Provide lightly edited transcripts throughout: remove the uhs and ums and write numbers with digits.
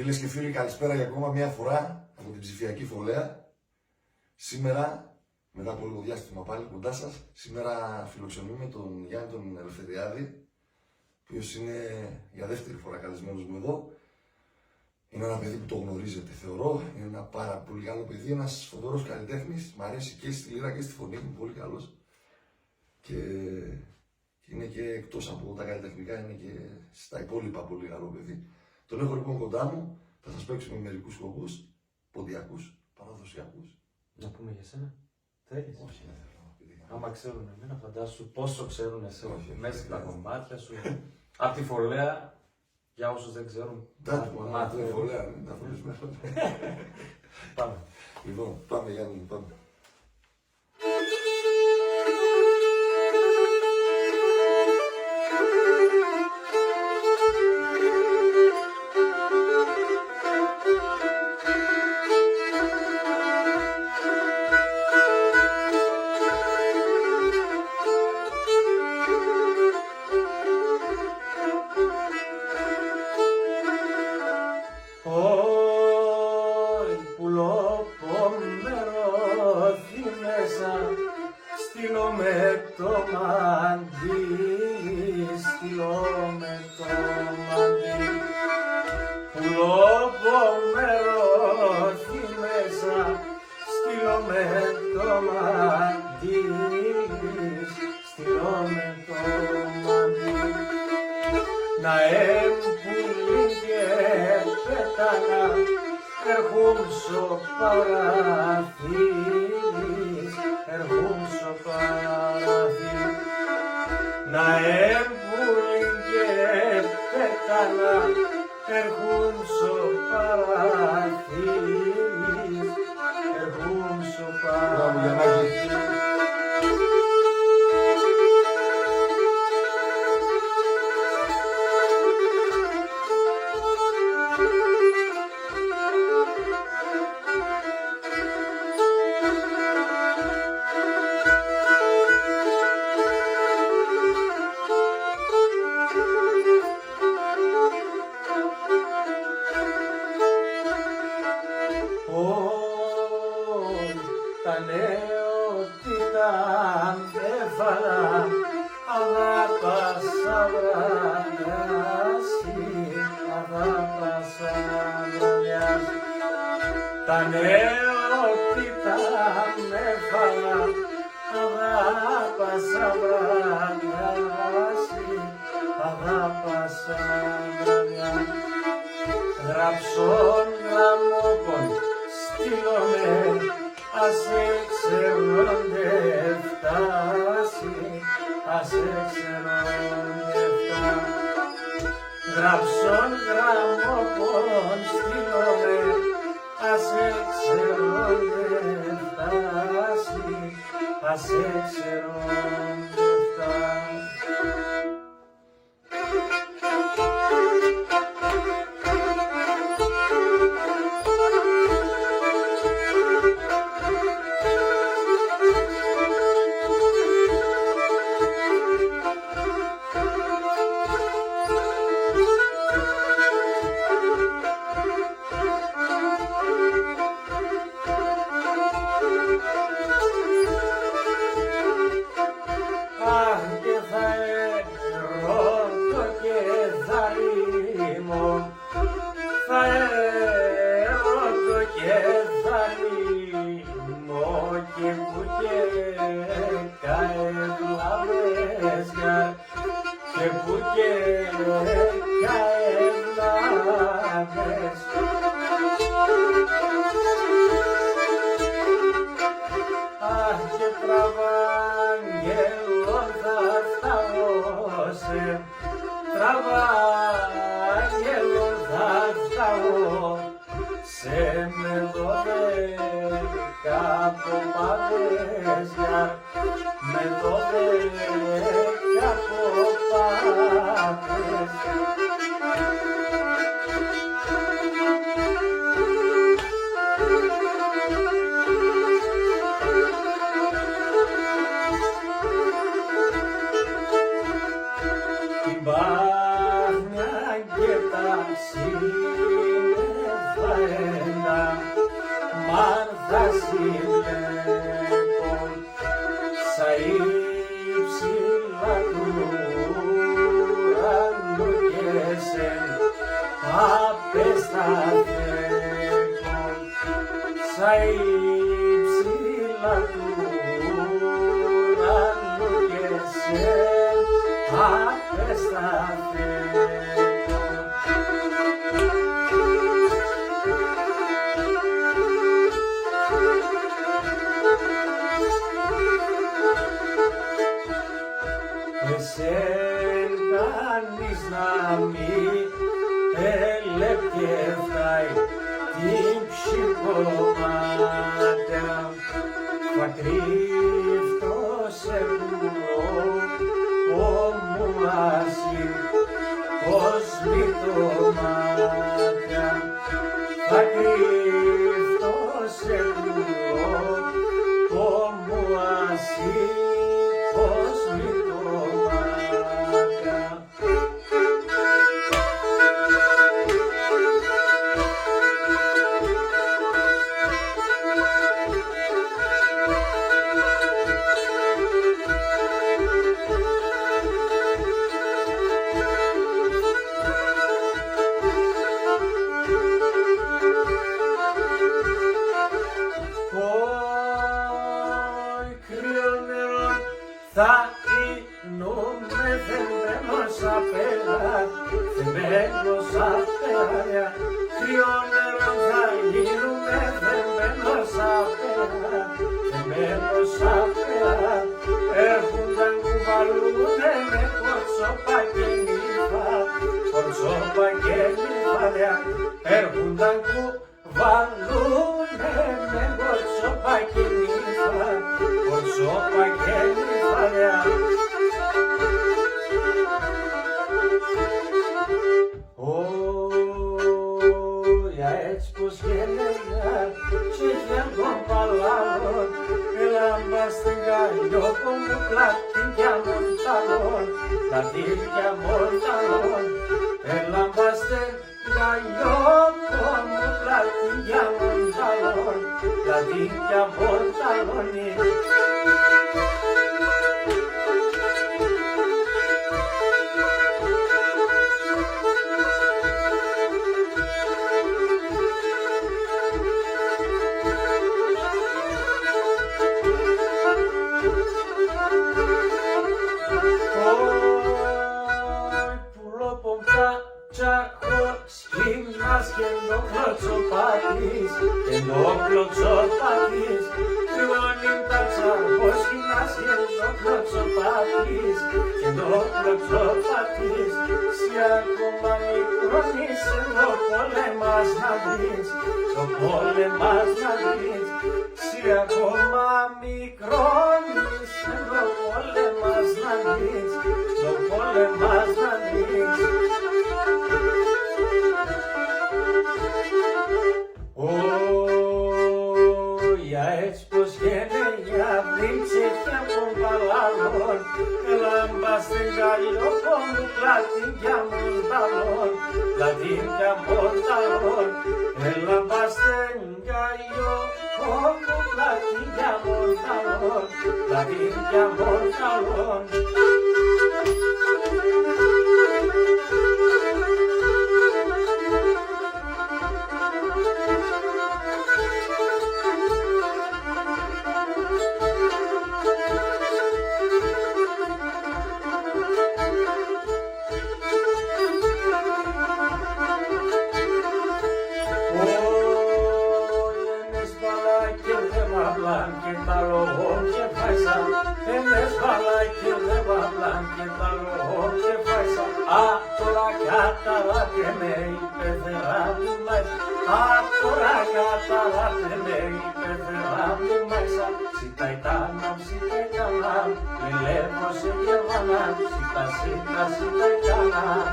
Φίλες και φίλοι, καλησπέρα για ακόμα μια φορά από την ψηφιακή φωλέα. Σήμερα, μετά από λίγο διάστημα πάλι κοντά σας, σήμερα φιλοξενούμε τον Γιάννη τον Ελευθεριάδη, ο οποίος είναι για δεύτερη φορά καλεσμένος μου εδώ. Είναι ένα παιδί που το γνωρίζετε, θεωρώ. Είναι ένα πάρα πολύ καλό παιδί, ένας φοβερός καλλιτέχνης. Μ' αρέσει και στη λύρα και στη φωνή, είναι πολύ καλός. Και είναι και εκτός από τα καλλιτεχνικά, είναι και στα υπόλοιπα πολύ καλό παιδί. Τον έχω λοιπόν κοντά μου, θα σας παίξουμε μερικούς σκοπούς, ποντιακούς, παραδοσιακούς. Να πούμε για σένα, θέλεις? Όχι, δεν θέλω. Άμα ξέρουν εμένα, φαντάσου πόσο ξέρουν εσένα, Όχι, μέσα στα όχι. κομμάτια σου. Απ' τη φωλέα, για όσους δεν ξέρουν, Τα κομμάτια, δεν φωλέα, μην τα αφήσουμε. Πάμε. Λοιπόν, πάμε Γιάννη, πάμε. Στείλω με το μαντίλι, στείλω με το μαντίλι. Πουλοπομερώθη μέσα, στείλω με το μαντίλι, στείλω με το μαντίλι. Να έμπουλη και πέτανα, έρχουν στο παραθύρι, έρχουν στο παραθύρι. Να έμπουλη και πέτανα, έρχουν στο παραθύρι, έρχουν στο παραθύρι. Τα νεότητα έφαλα, αγάπασα βραδιάσει, αγάπασα βραδιάσει. Τα νεότητα έφαλα, αγάπασα βραδιάσει, αγάπασα βραδιάσει. Γράψον γραμμόπον, στείλομαι, ας εξαιρώνται φτάσει, ας εξαιρώνται φτάσει. Γράψον γραμμόπον, στείλομαι, ας εξαιρώνται φτάσει, ας εξαιρώνται φτάσει. Θα έρωτο και θα ρίμω και που και καευλαβέσια και που και καευλαβέσια. Αχ και τραβάγγελον θα φταγώσαι, τραβάγγελον θα φταγώ, σε με 12 κοπαδέσια, με 12 κοπαδέσια. Την Παχνιά και τα αν θα συλλέγω σα ύψιλα του ουρανού και σε απεσταθώ σα ύψιλα του ουρανού και σε απεσταθώ. Εσέν κανείς να μη ελεπκεφτάει την ψυχομάτια θα κρύφτω σε μου ασύν κοσμητό μάτια θα κρύφτω σε μου ασύν κοσμητό μάτια. Θα γίνουμε θεμένος απέρα, θεμένος απέρα, κρύο νερό θα γίνουμε θεμένος απέρα, θεμένος απέρα, έρχονταν κουβαλούνε με κορτσόπα και νύφα, κορτσόπα και νύφα, έρχονταν κουβαλούνε με κορτσόπα και νύφα, κορτσόπα και νύφα. Για έτσι πως γελέγα και για τον παλάλον έλαμπα στην καλλιόπο μου πλατήκια μονταλόν, πλατήκια μονταλόν, έλαμπα στην καλλιόπο μου πλατήκια μονταλόν, πλατήκια μονταλόν. Σχεδόν κλωτσοπάτης, σχεδόν κλωτσοπάτης, κρυώνει τα τσαρκόσκηνα σχεδόν κλωτσοπάτης, σχεδόν κλωτσοπάτης, σι ακόμα μικρώνεις εδώ πόλεμας να δεις, το πόλεμας να δεις, σι ακόμα μικρώνεις εδώ πόλεμας να δεις, το πόλεμας να δεις. Για έτσι πως γενναία βρήξε και από παλάλον, έλαμπα στην καλλιόπο μου πλατήκια μονταλόν, πλατήκια μονταλόν, έλαμπα στην καλλιόπο μου πλατήκια μονταλόν, πλατήκια μονταλόν. Και τα λόγω και φάισα, εμείς παλάκι δεν βαβλάν και τα λόγω και φάισα. Α, τώρα κατάλαβε με υπερθερά μου μέσα, α, τώρα κατάλαβε με υπερθερά μου μέσα. Σίτα ητάναμ, σίτα ητάναμ, λελεύω σε γεβανάμ, σίτα, σίτα, σίτα ητάναμ.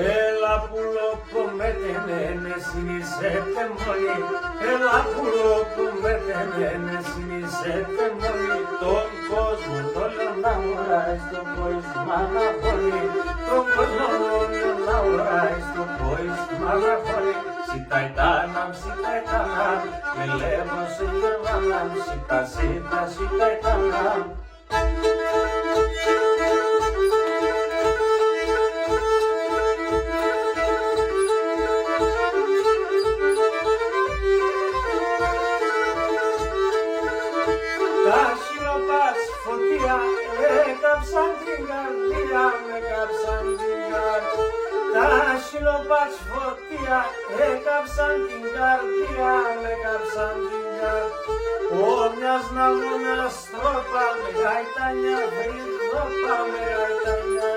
Έλα πουλό με τεμένες συνεισέτε μόνοι, έλα πουλό που με τεμένες συνεισέτε μόνοι. Τον κόσμο το λέω να ουράει, στον κόσμο αναπολεί, τον κόσμο όλο να ουράει, στον κόσμο αναπολεί. Σιτάει τάναμ, σιτάει τάναμ, με λέγω σε γερβάναμ, σιτά, σιτά, σιτάει τάναμ. Τα χιλοπάς φωτιά έκαψαν την καρδιά, με κάψαν την καρδιά. Τα χιλοπάς φωτιά έκαψαν την καρδιά, με κάψαν την καρδιά. Ο μιας να βγουνε στρόπα, με γαϊτάνια βρυδόπα, με γαϊτάνια.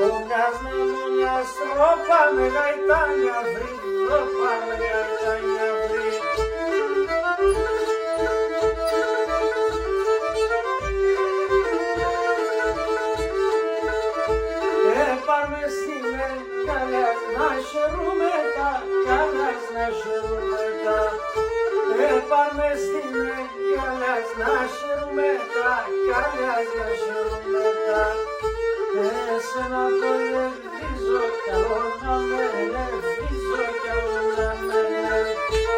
Ο μιας να βγουνε στρόπα, με γαϊτάνια βρυδόπα, με γαϊτάνια βρυδόπα. Πάρμε στην καλιάς να χαιρούμε τα, καλιάς να χαιρούμε τα. Πάρμε στην καλιάς να χαιρούμε τα, καλιάς να χαιρούμε τα. Εσένα το ελευθίζω, καλό να με ελευθίζω, καλό να με ελευθίζω.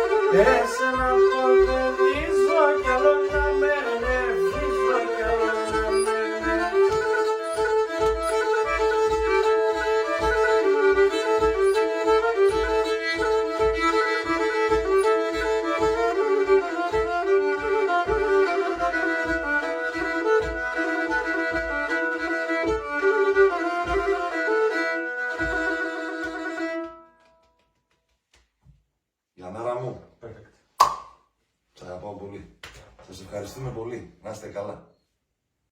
Εσένα το ελευθίζω, καλό να με ελευθίζω, καλό να με ελευθίζω. Γιαννάρα μου, Perfect. σ' αγαπάω πολύ. Σας ευχαριστούμε πολύ. Να είστε καλά.